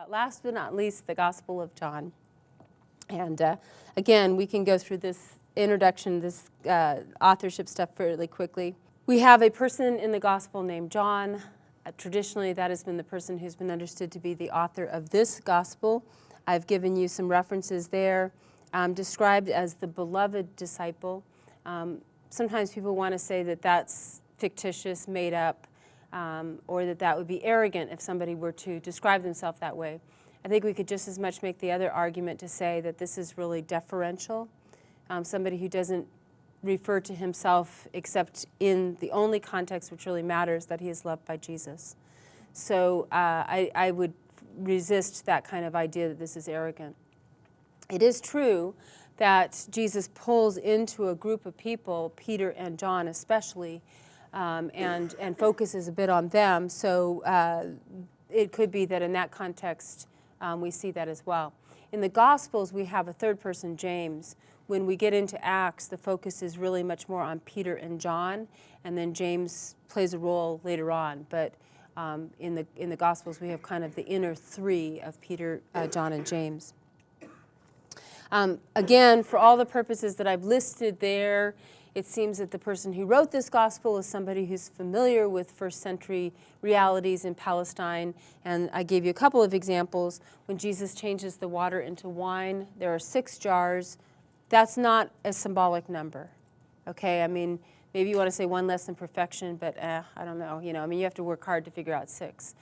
last but not least, the Gospel of John. And again, we can go through this introduction, this authorship stuff fairly quickly. We have a person in the Gospel named John. Traditionally, that has been the person who's been understood to be the author of this Gospel. I've given you some references there, described as the beloved disciple. Sometimes people want to say that that's fictitious, made up, or that would be arrogant if somebody were to describe themselves that way. I think we could just as much make the other argument to say that this is really deferential. Somebody who doesn't refer to himself except in the only context which really matters, that he is loved by Jesus. So I would resist that kind of idea that this is arrogant. It is true that Jesus pulls into a group of people, Peter and John especially, and focuses a bit on them. So it could be that in that context we see that as well. In the Gospels, we have a third person, James. When we get into Acts, the focus is really much more on Peter and John, and then James plays a role later on. But in the Gospels, we have kind of the inner three of Peter, John, and James. Again, for all the purposes that I've listed there, it seems that the person who wrote this gospel is somebody who's familiar with first century realities in Palestine. And I gave you a couple of examples. When Jesus changes the water into wine, there are 6 jars. That's not a symbolic number, okay? I mean, maybe you want to say 1 less than perfection, but I don't know. I mean, you have to work hard to figure out 6.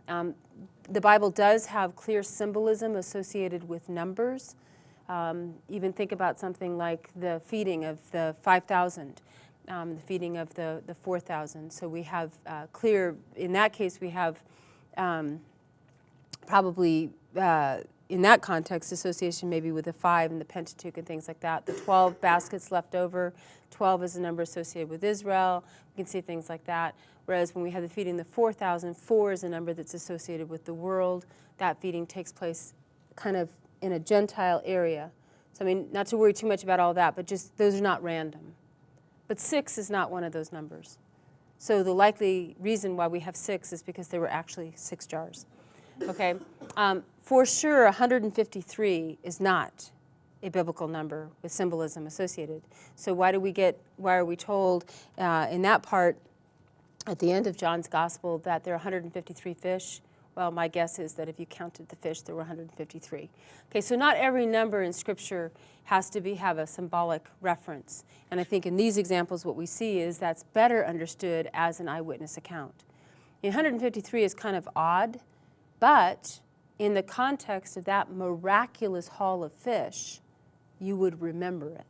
The Bible does have clear symbolism associated with numbers. Even think about something like the feeding of the 5,000, the feeding of the 4,000. So we have clear, in that case, we have probably, in that context, association maybe with the 5 and the Pentateuch and things like that. The 12 baskets left over, 12 is a number associated with Israel. We can see things like that. Whereas when we have the feeding of the 4,000, 4 is a number that's associated with the world. That feeding takes place kind of in a Gentile area. So I mean, not to worry too much about all that, but just those are not random. But 6 is not one of those numbers. So the likely reason why we have 6 is because there were actually 6 jars. Okay? For sure, 153 is not a biblical number with symbolism associated. So why are we told in that part at the end of John's Gospel that there are 153 fish? Well, my guess is that if you counted the fish, there were 153. Okay, so not every number in Scripture has to have a symbolic reference. And I think in these examples what we see is that's better understood as an eyewitness account. 153 is kind of odd, but in the context of that miraculous haul of fish, you would remember it.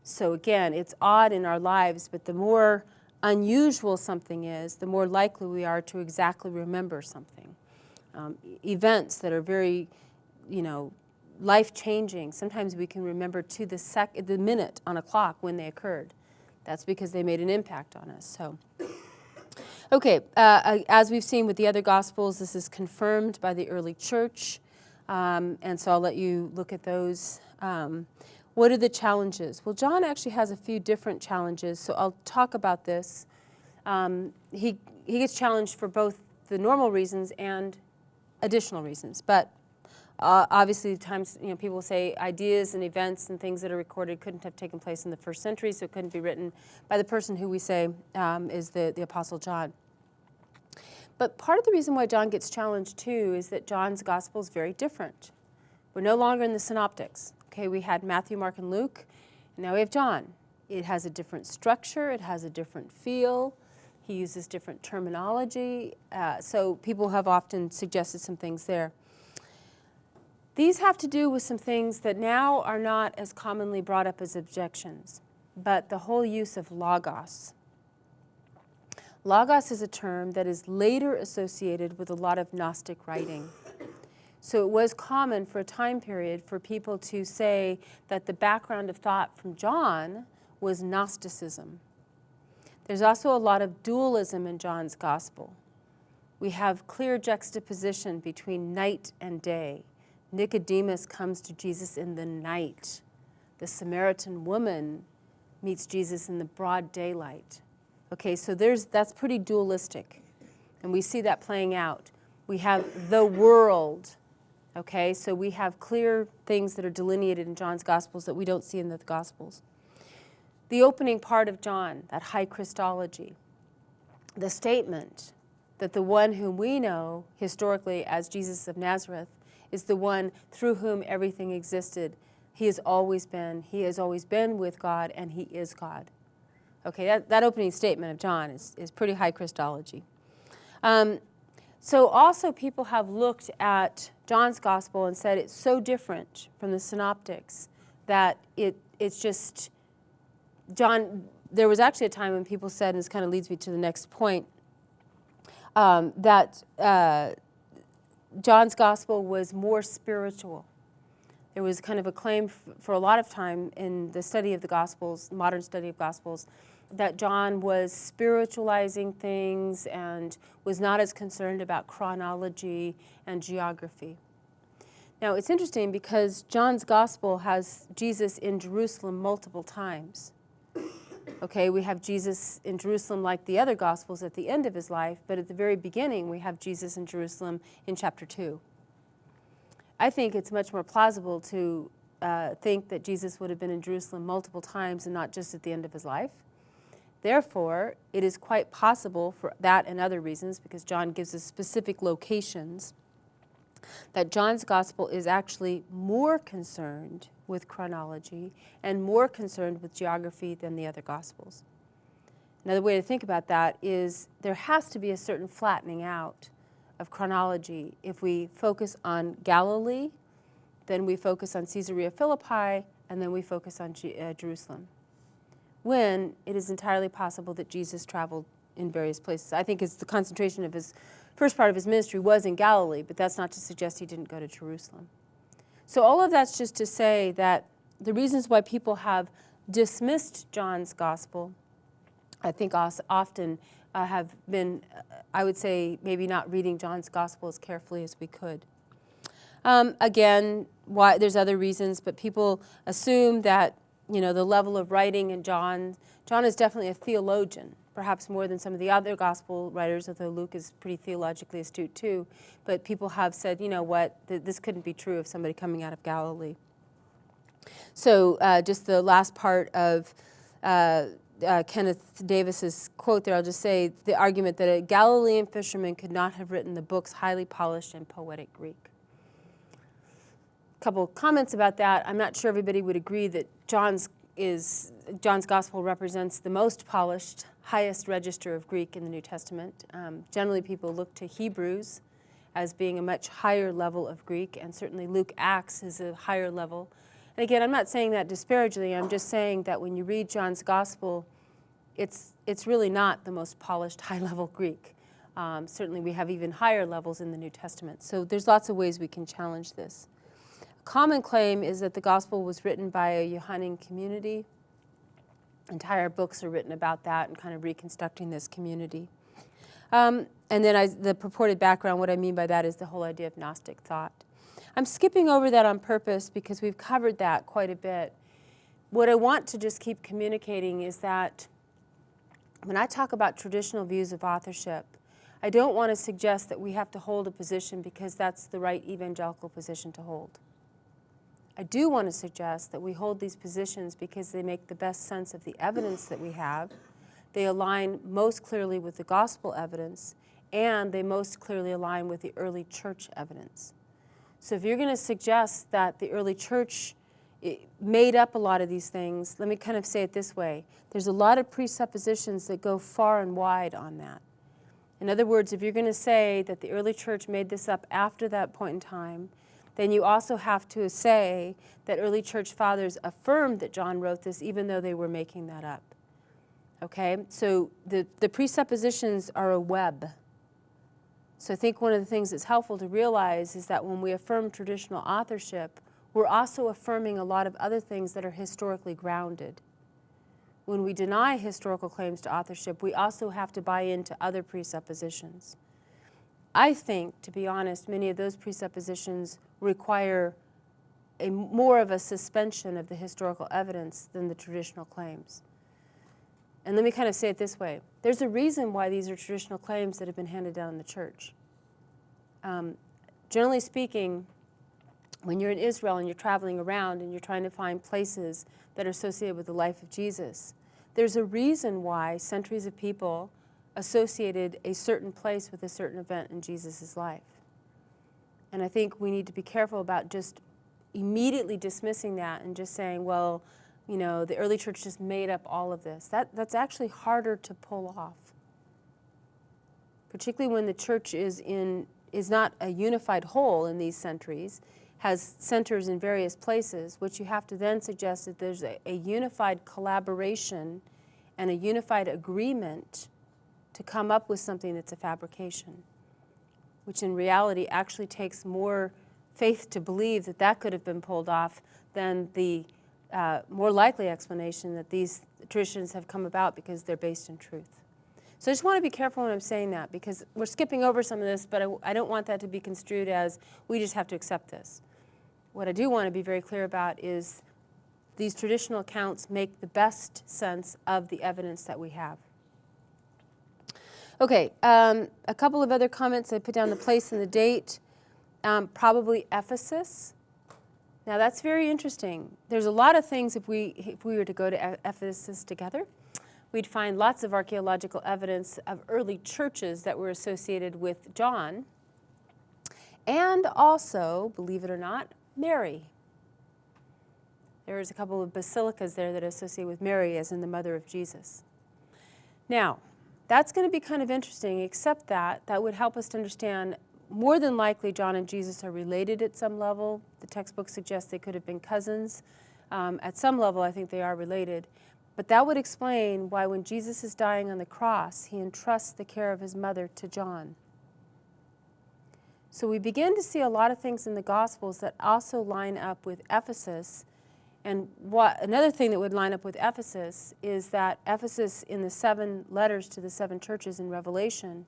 So again, it's odd in our lives, but the more unusual something is, the more likely we are to exactly remember something. Events that are very, life-changing, sometimes we can remember to the minute on a clock when they occurred. That's because they made an impact on us. So, okay, as we've seen with the other Gospels, this is confirmed by the early church, and so I'll let you look at those. What are the challenges? Well, John actually has a few different challenges, so I'll talk about this. He gets challenged for both the normal reasons and additional reasons, but obviously times people say ideas and events and things that are recorded couldn't have taken place in the first century, so it couldn't be written by the person who we say is the Apostle John. But part of the reason why John gets challenged too is that John's gospel is very different. We're no longer in the synoptics. Okay, we had Matthew, Mark, and Luke, and now we have John. It has a different structure, it has a different feel. He uses different terminology, so people have often suggested some things there. These have to do with some things that now are not as commonly brought up as objections, but the whole use of logos. Logos is a term that is later associated with a lot of Gnostic writing. So it was common for a time period for people to say that the background of thought from John was Gnosticism. There's also a lot of dualism in John's gospel. We have clear juxtaposition between night and day. Nicodemus comes to Jesus in the night. The Samaritan woman meets Jesus in the broad daylight. Okay, so that's pretty dualistic, and we see that playing out. We have the world Okay, so we have clear things that are delineated in John's Gospels that we don't see in the Gospels. The opening part of John, that high Christology, the statement that the one whom we know historically as Jesus of Nazareth is the one through whom everything existed. He has always been with God, and he is God. Okay, that opening statement of John is pretty high Christology. So also people have looked at John's gospel and said it's so different from the synoptics that it's just, John, there was actually a time when people said, and this kind of leads me to the next point, that John's gospel was more spiritual. There was kind of a claim for a lot of time in the study of the Gospels, modern study of Gospels, that John was spiritualizing things and was not as concerned about chronology and geography. Now, it's interesting because John's Gospel has Jesus in Jerusalem multiple times. Okay, we have Jesus in Jerusalem like the other Gospels at the end of his life, but at the very beginning we have Jesus in Jerusalem in chapter 2. I think it's much more plausible to think that Jesus would have been in Jerusalem multiple times and not just at the end of his life. Therefore, it is quite possible for that and other reasons, because John gives us specific locations, that John's gospel is actually more concerned with chronology and more concerned with geography than the other gospels. Another way to think about that is there has to be a certain flattening out of chronology. If we focus on Galilee, then we focus on Caesarea Philippi, and then we focus on Jerusalem, when it is entirely possible that Jesus traveled in various places. I think the concentration of his first part of his ministry was in Galilee, but that's not to suggest he didn't go to Jerusalem. So all of that's just to say that the reasons why people have dismissed John's gospel, I think often have been, I would say, maybe not reading John's gospel as carefully as we could. Again, there's other reasons, but people assume that the level of writing in John is definitely a theologian, perhaps more than some of the other gospel writers, although Luke is pretty theologically astute too. But people have said, this couldn't be true of somebody coming out of Galilee. So just the last part of Kenneth Davis's quote there, I'll just say the argument that a Galilean fisherman could not have written the books highly polished and poetic Greek. Couple comments about that. I'm not sure everybody would agree that John's gospel represents the most polished, highest register of Greek in the New Testament. Generally, people look to Hebrews as being a much higher level of Greek, and certainly Luke Acts is a higher level. And again, I'm not saying that disparagingly. I'm just saying that when you read John's gospel, it's really not the most polished, high-level Greek. Certainly, we have even higher levels in the New Testament. So there's lots of ways we can challenge this. Common claim is that the gospel was written by a Johannine community. Entire books are written about that and kind of reconstructing this community. And then the purported background, what I mean by that is the whole idea of Gnostic thought. I'm skipping over that on purpose because we've covered that quite a bit. What I want to just keep communicating is that when I talk about traditional views of authorship, I don't want to suggest that we have to hold a position because that's the right evangelical position to hold. I do want to suggest that we hold these positions because they make the best sense of the evidence that we have. They align most clearly with the gospel evidence, and they most clearly align with the early church evidence. So if you're going to suggest that the early church made up a lot of these things, let me kind of say it this way. There's a lot of presuppositions that go far and wide on that. In other words, if you're going to say that the early church made this up after that point in time, then you also have to say that early church fathers affirmed that John wrote this even though they were making that up. Okay? So the presuppositions are a web. So I think one of the things that's helpful to realize is that when we affirm traditional authorship, we're also affirming a lot of other things that are historically grounded. When we deny historical claims to authorship, we also have to buy into other presuppositions. I think, to be honest, many of those presuppositions require more of a suspension of the historical evidence than the traditional claims. And let me kind of say it this way. There's a reason why these are traditional claims that have been handed down in the church. Generally speaking, When you're in Israel and you're traveling around and you're trying to find places that are associated with the life of Jesus, there's a reason why centuries of people associated a certain place with a certain event in Jesus' life. And I think we need to be careful about just immediately dismissing that and just saying, well, you know, the early church just made up all of this. That's actually harder to pull off, particularly when the church is not a unified whole in these centuries, has centers in various places, which you have to then suggest that there's a unified collaboration and a unified agreement to come up with something that's a fabrication, which in reality actually takes more faith to believe that that could have been pulled off than the more likely explanation that these traditions have come about because they're based in truth. So I just want to be careful when I'm saying that, because we're skipping over some of this, but I don't want that to be construed as we just have to accept this. What I do want to be very clear about is these traditional accounts make the best sense of the evidence that we have. Okay, a couple of other comments. I put down the place and the date. Probably Ephesus. Now that's very interesting. There's a lot of things, if we were to go to Ephesus together, we'd find lots of archaeological evidence of early churches that were associated with John, and also, believe it or not, Mary. There's a couple of basilicas there that are associated with Mary as in the mother of Jesus. Now, that's going to be kind of interesting, except that would help us to understand more than likely John and Jesus are related at some level. The textbook suggests they could have been cousins. At some level, I think they are related. But that would explain why when Jesus is dying on the cross, he entrusts the care of his mother to John. So we begin to see a lot of things in the Gospels that also line up with Ephesus. And another thing that would line up with Ephesus is that Ephesus, in the 7 letters to the 7 churches in Revelation,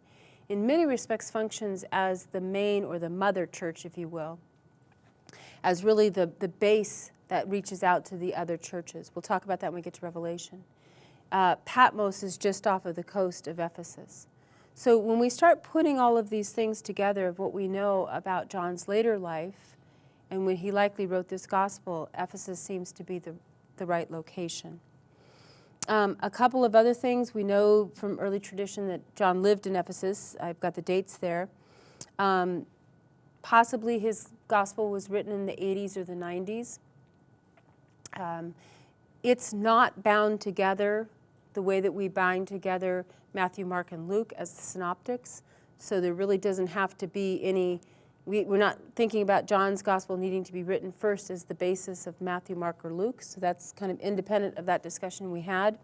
in many respects functions as the main or the mother church, if you will, as really the base that reaches out to the other churches. We'll talk about that when we get to Revelation. Patmos is just off of the coast of Ephesus. So when we start putting all of these things together of what we know about John's later life, and when he likely wrote this gospel, Ephesus seems to be the right location. A couple of other things. We know from early tradition that John lived in Ephesus. I've got the dates there. Possibly his gospel was written in the 80s or the 90s. It's not bound together the way that we bind together Matthew, Mark, and Luke as the synoptics. So there really doesn't have to be any, we're not thinking about John's gospel needing to be written first as the basis of Matthew, Mark, or Luke. So that's kind of independent of that discussion we had.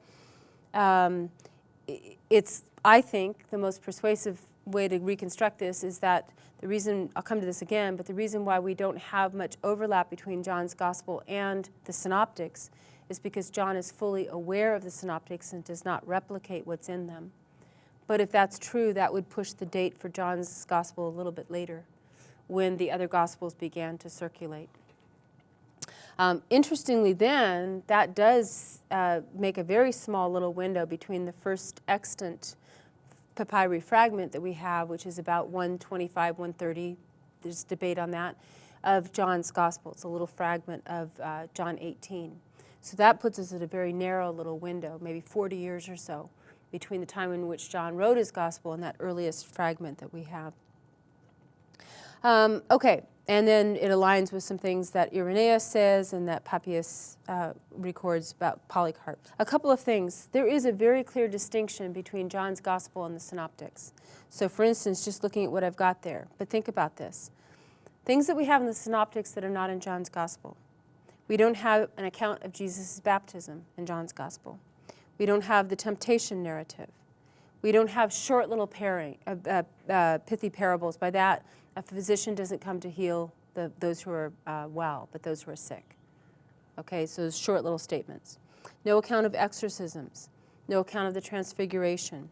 It's, I think, the most persuasive way to reconstruct this is that the reason, I'll come to this again, but the reason why we don't have much overlap between John's gospel and the synoptics is because John is fully aware of the synoptics and does not replicate what's in them. But if that's true, that would push the date for John's gospel a little bit later, when the other gospels began to circulate. Interestingly then, that does make a very small little window between the first extant papyri fragment that we have, which is about 125, 130, there's debate on that, of John's gospel. It's a little fragment of John 18. So that puts us at a very narrow little window, maybe 40 years or so, between the time in which John wrote his gospel and that earliest fragment that we have. Okay, and then it aligns with some things that Irenaeus says and that Papias records about Polycarp. A couple of things. There is a very clear distinction between John's gospel and the synoptics. So for instance, just looking at what I've got there, but think about this. Things that we have in the synoptics that are not in John's gospel. We don't have an account of Jesus' baptism in John's gospel. We don't have the temptation narrative. We don't have short little pithy parables. By that, a physician doesn't come to heal those who are well, but those who are sick. Okay, so those short little statements. No account of exorcisms. No account of the transfiguration.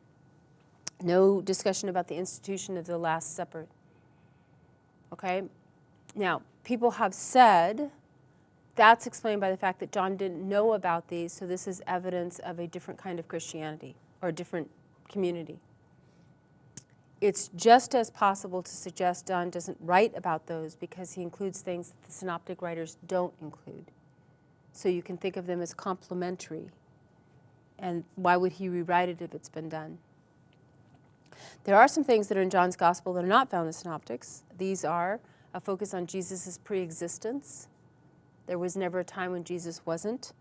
No discussion about the institution of the Last Supper. Okay, now people have said that's explained by the fact that John didn't know about these, so this is evidence of a different kind of Christianity or a different community. it's just as possible to suggest John doesn't write about those because he includes things that the synoptic writers don't include. So you can think of them as complementary. And why would he rewrite it if it's been done? There are some things that are in John's gospel that are not found in the synoptics. These are a focus on Jesus' pre-existence. There was never a time when Jesus wasn't.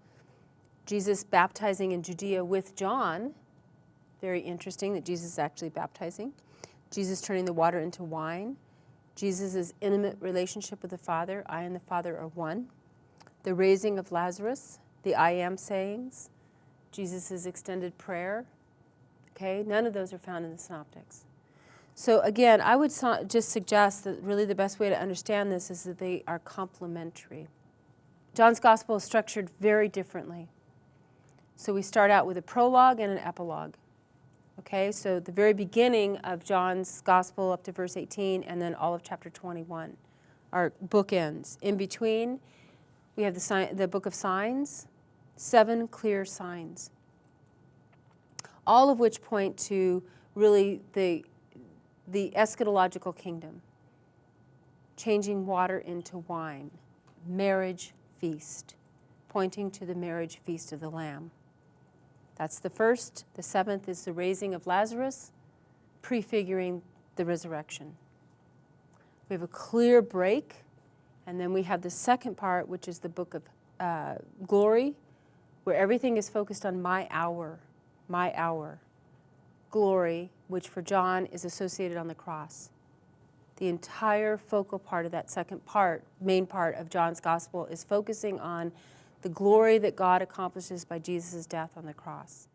Jesus baptizing in Judea with John. Very interesting that Jesus is actually baptizing. Jesus turning the water into wine. Jesus' intimate relationship with the Father. I and the Father are one. The raising of Lazarus. The I am sayings. Jesus' extended prayer. Okay, none of those are found in the synoptics. So again, I would just suggest that really the best way to understand this is that they are complementary. John's gospel is structured very differently. So we start out with a prologue and an epilogue. Okay, so the very beginning of John's gospel up to verse 18 and then all of chapter 21 are bookends. In between, we have the book of signs, 7 clear signs, all of which point to really the eschatological kingdom, changing water into wine, marriage feast, pointing to the marriage feast of the Lamb. That's the first. The 7th is the raising of Lazarus, prefiguring the resurrection. We have a clear break, and then we have the second part, which is the book of glory, where everything is focused on my hour, glory, which for John is associated on the cross. The entire focal part of that second part, main part of John's gospel, is focusing on the glory that God accomplishes by Jesus' death on the cross.